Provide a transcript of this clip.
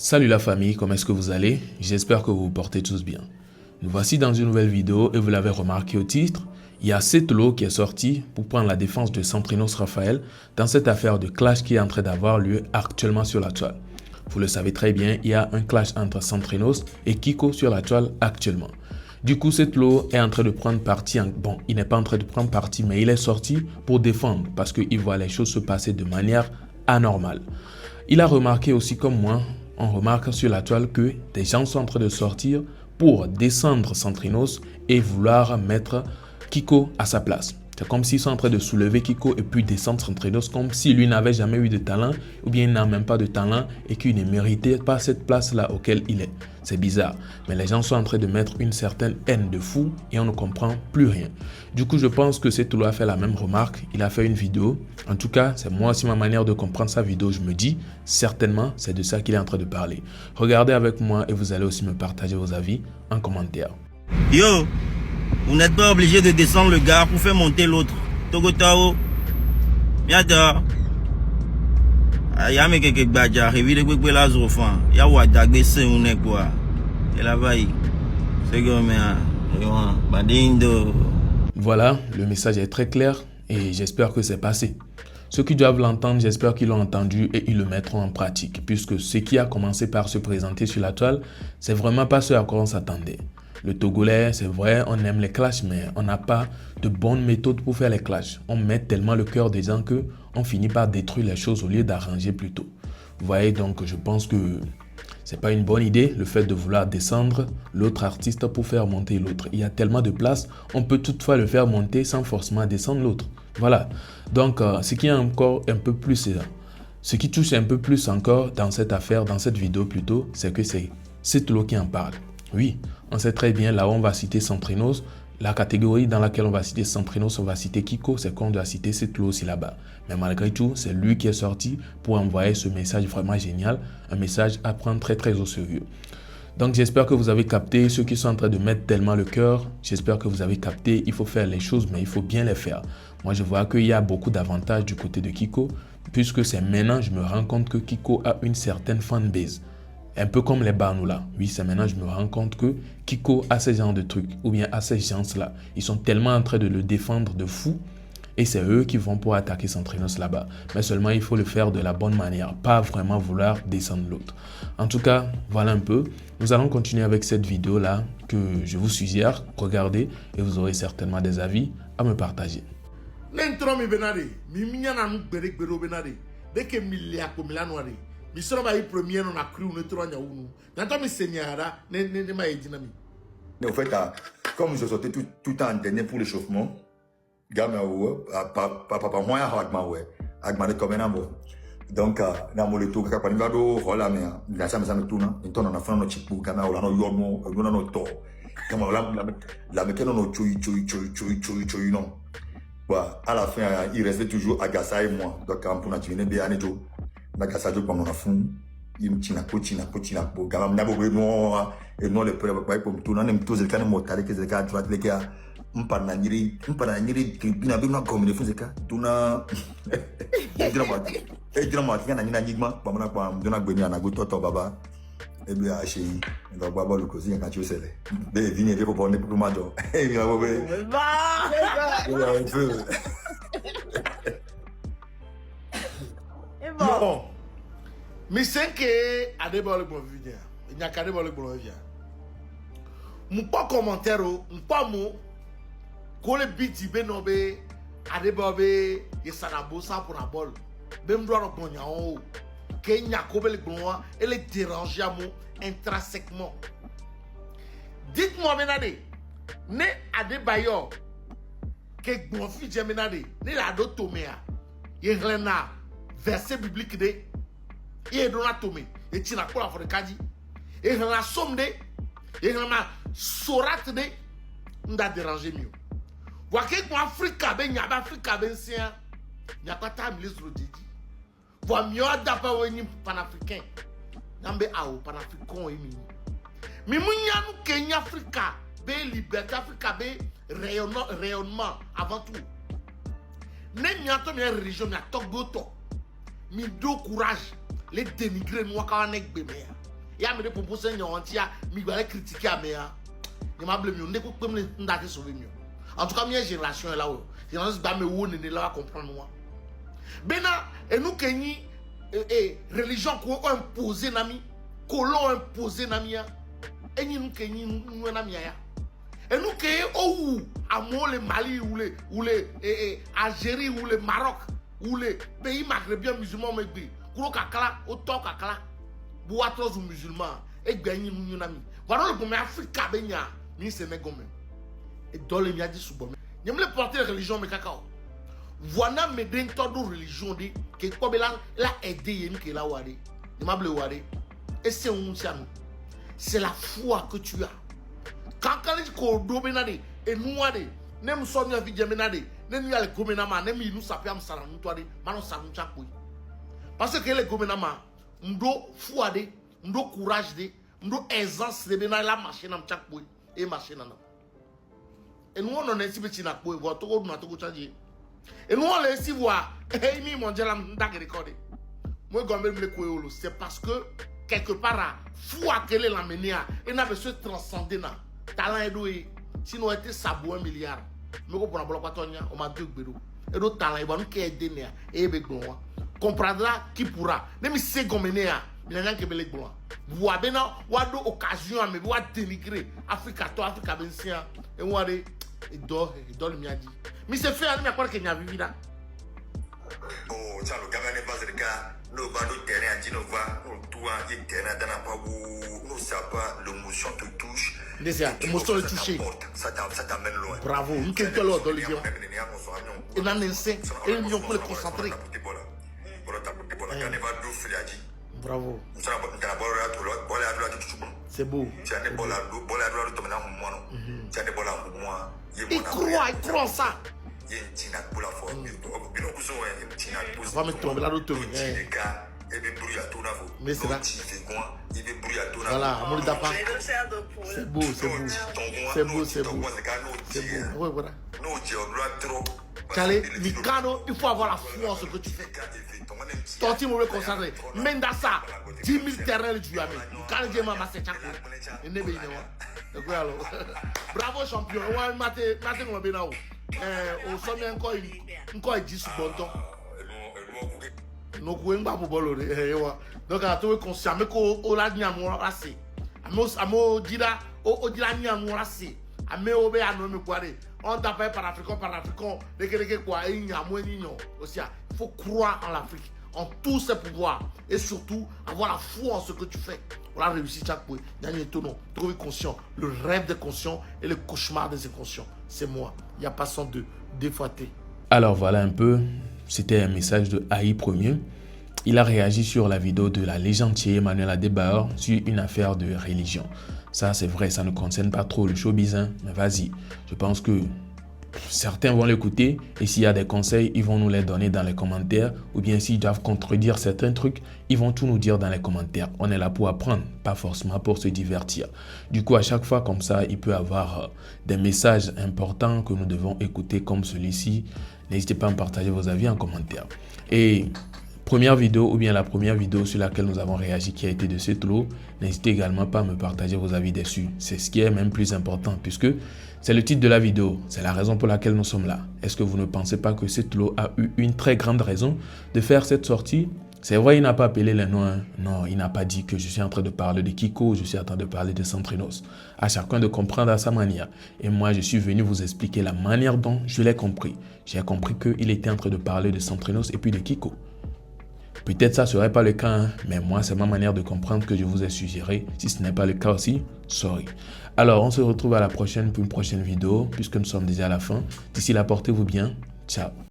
Salut la famille, comment est-ce que vous allez? J'espère que vous vous portez tous bien. Nous voici dans une nouvelle vidéo et vous l'avez remarqué au titre, il y a Setolo qui est sorti pour prendre la défense de Centrinos Raphaël dans cette affaire de clash qui est en train d'avoir lieu actuellement sur la toile. Vous le savez très bien, il y a un clash entre Centrinos et Kiko sur la toile actuellement. Du coup, Setolo est en train de prendre parti. Bon, il n'est pas en train de prendre parti, mais il est sorti pour défendre parce qu'il voit les choses se passer de manière anormale. Il a remarqué aussi comme moi, on remarque sur la toile que des gens sont en train de sortir pour descendre Centrinos et vouloir mettre Kiko à sa place. C'est comme s'ils sont en train de soulever Kiko et puis descendre Centrinos comme si lui n'avait jamais eu de talent ou bien il n'a même pas de talent et qu'il ne méritait pas cette place-là auquel il est. C'est bizarre, mais les gens sont en train de mettre une certaine haine de fou et on ne comprend plus rien. Du coup, je pense que Setolo a fait la même remarque, il a fait une vidéo. En tout cas, c'est moi aussi ma manière de comprendre sa vidéo. Je me dis, certainement, c'est de ça qu'il est en train de parler. Regardez avec moi et vous allez aussi me partager vos avis en commentaire. Yo, vous n'êtes pas obligé de descendre le gars pour faire monter l'autre. Togotao, miata. Y'a mes quelques badja, réville que la zofan. Y'a wadagbe se une quoi. Et là bas, c'est comme un bandindo. Voilà, le message est très clair et j'espère que c'est passé. Ceux qui doivent l'entendre, j'espère qu'ils l'ont entendu et ils le mettront en pratique, puisque ce qui a commencé par se présenter sur la toile, c'est vraiment pas ce à quoi on s'attendait. Le Togolais, c'est vrai, on aime les clashs, mais on n'a pas de bonnes méthodes pour faire les clashs. On met tellement le cœur des gens que on finit par détruire les choses au lieu d'arranger plutôt. Vous voyez, donc je pense que c'est pas une bonne idée le fait de vouloir descendre l'autre artiste pour faire monter l'autre. Il y a tellement de place, on peut toutefois le faire monter sans forcément descendre l'autre. Voilà. Donc, ce qui est encore un peu plus, ce qui touche un peu plus encore dans cette affaire, dans cette vidéo plutôt, c'est que c'est Setolo qui en parle. Oui, on sait très bien, là où on va citer Centrinos, la catégorie dans laquelle on va citer Centrinos, on va citer Kiko, c'est qu'on doit citer Setolo aussi là-bas. Mais malgré tout, c'est lui qui est sorti pour envoyer ce message vraiment génial, un message à prendre très très au sérieux. Donc j'espère que vous avez capté, ceux qui sont en train de mettre tellement le cœur, j'espère que vous avez capté, il faut faire les choses, mais il faut bien les faire. Moi je vois qu'il y a beaucoup d'avantages du côté de Kiko, puisque c'est maintenant je me rends compte que Kiko a une certaine fanbase. Un peu comme les Barnoula. Oui, c'est maintenant je me rends compte que Kiko a ce genre de trucs, ou bien a ces gens-là. Ils sont tellement en train de le défendre de fou, et c'est eux qui vont pour attaquer Centrinos là-bas. Mais seulement il faut le faire de la bonne manière, pas vraiment vouloir descendre l'autre. En tout cas, voilà un peu. Nous allons continuer avec cette vidéo-là que je vous suggère. Regardez et vous aurez certainement des avis à me partager. Mi sera ma premier non a cru ne tronya unu. N'entends mi seigneur ne ma edinami. Mais au fait, comme je sortais tout le temps en dernier pour l'échauffement, gamin papa moi agma de comme un mot. Donc na mo le tout ka pani vado rola mais la ça me tourne on a fait no chipu gamin ola no yomo no to. Comme la mekeno no chui non. Bah à la fin il restait toujours Agassa et moi. Donc on a tué bien et tout. Nagasa jo kwa fun yim china po gama mnabo we no e no le pere ba ko mtu na ne mtu zeka ne motare ke zeka droite le ka mpana nyiri tribuna be no ko me fun zeka tuna drama kana nyina nyigma pa mona kwa mdona gbeni ana go toto baba e bi a se ndo gba bolu ko si kan ti o sele be vini e po ne pro majo e mi abo be Bon, mais c'est que à des balles bon vidéo, il n'y a qu'à des balles bon vidéo. Mon pas commentaire, mon pas mot, qu'on le biti benobe, à des balles et ça n'a beau ça pour la balle. Même droit au pognon en haut, qu'il n'y a qu'au bel bon et les déranger à moi intrinsèquement. Dites-moi menade, ne à des bailleurs, que bon vidéo menade, ne la d'autres toméa, il y a verset biblique de et dona tomé et tina pour la for kaji et na somme de et na sorat de nda déranger mieux voir que pour Africa ben y a Africa ben sien y a pas ta ministre didi voir mieux d'apa woni panafricain nambe awo panafricain et mini mais munya nous Kenya Africa ben liberté Africa ben rayonnement avant tout ne miato mi religion mi Togo to mi do courage les dénigrer moi quand on est bébé Il y a des propositions qui ont été critiquées à Méa. Il m'a blâmé, on ne peut pas me sauver mieux. En tout cas, ma génération est là. Je ne sais pas si là comprendre moi. Bena, et nous qui religion qu'on a imposé nami, colon imposé nami, et nous qui nous nami ya. Et nous qui au amour le Mali ou les Algérie ou le Maroc ou les pays maghrébiens musulmans mais bi, kuro kakala, autant kakala, boatros ou musulmans et gagner nous nami. Voilà le premier Afrique benya, ni Sénégal même. Et dans les médias sous bon. N'y a pas porter la religion mais cacao. Voilà mes deux de religion de que quoi la aidé yen que la wari. N'y m'a blé wari. Et c'est un siano. C'est la foi que tu as. Quand dit qu'on doit benade et nous ade, nem sonia vidéo benade, nem y a le gouvernement, nem nous sapiam salam nous toi de, manon salam chakui. Parce que le gouvernement, m'do foi de, m'do courage de, m'do aisance de benade la machine am chakui et machine nam. Et nous on est si petit na pour voir tout na tout changer. Et nous on les si voir, et mi mondial am tak recorder. Moi gombe me le c'est parce que quelque part foi qu'elle l'a mené à, et n'a pas se transcender na. Talent est doué, sinon était sabou 1 milliard. Mais pour la bloc on m'a deux bédo. Et d'autres talents, ils vont nous aider et bégoin. Comprendra qui pourra. Même si c'est comme néa, il y a rien qui belé blanc. Vous avez une occasion à me voir dénigrer Africa, toi, Africa, Bensia, et on a des et dort le mien dit. Mais c'est fait à nous, quoi qu'il y a vu là. Oh, tiens, le gamin n'est pas le cas. Nous va nous terrain, nous va, nous tout un terrain dans la pabou, nous savons pas l'émotion te touche. Déjà, l'émotion est touchée. Ça t'amène loin. Bravo, nous sommes là dans le lion. Et dans l'instinct, et nous sommes le concentrer. Bravo. C'est beau. Il croit ça. Va me tomber là l'autre. Mais c'est là. Voilà, on ne l'a pas. C'est beau, c'est beau. C'est beau, c'est beau. C'est beau. Oui, voilà. Calé, Mikano, il faut avoir la foi en ce que tu fais. Ton team me concentrer. Même dans ça, 10 000 terrains le tu as mis. Quand j'ai ma masse chaque fois. Et ne veille pas. Bravo champion. Ouais, maté mon bénao. Au sommet encore 10 bon temps. Nous pouvons pas pour bolo. Donc à toi conscient mais ko la nyamora assez. Amo dira o dira nyamora assez. Ame obe anome kware. On t'appelle par africain, les quoi, il faut croire en l'Afrique, en tous ses pouvoirs, et surtout avoir la foi en ce que tu fais. On a réussi chaque fois. Il y a un étonnant, trouver conscient, le rêve des conscients et le cauchemar des inconscients. C'est moi. Il n'y a pas sans deux, défouetté. Alors voilà un peu, c'était un message de AI Premier. Il a réagi sur la vidéo de la légendier Emmanuel Adebayor sur une affaire de religion. Ça, c'est vrai, ça ne concerne pas trop le showbiz, hein, mais vas-y. Je pense que certains vont l'écouter et s'il y a des conseils, ils vont nous les donner dans les commentaires ou bien s'ils doivent contredire certains trucs, ils vont tout nous dire dans les commentaires. On est là pour apprendre, pas forcément pour se divertir. Du coup, à chaque fois comme ça, il peut y avoir des messages importants que nous devons écouter comme celui-ci. N'hésitez pas à me partager vos avis en commentaire. Et première vidéo ou bien la première vidéo sur laquelle nous avons réagi qui a été de cette lot, n'hésitez également pas à me partager vos avis dessus. C'est ce qui est même plus important puisque c'est le titre de la vidéo. C'est la raison pour laquelle nous sommes là. Est-ce que vous ne pensez pas que cette lot a eu une très grande raison de faire cette sortie? C'est vrai, il n'a pas appelé les noms. Hein. Non, il n'a pas dit que je suis en train de parler de Kiko, je suis en train de parler de Centrinos. À chacun de comprendre à sa manière. Et moi, je suis venu vous expliquer la manière dont je l'ai compris. J'ai compris qu'il était en train de parler de Centrinos et puis de Kiko. Peut-être ça ne serait pas le cas, hein, mais moi, c'est ma manière de comprendre que je vous ai suggéré. Si ce n'est pas le cas aussi, sorry. Alors, on se retrouve à la prochaine pour une prochaine vidéo, puisque nous sommes déjà à la fin. D'ici là, portez-vous bien. Ciao.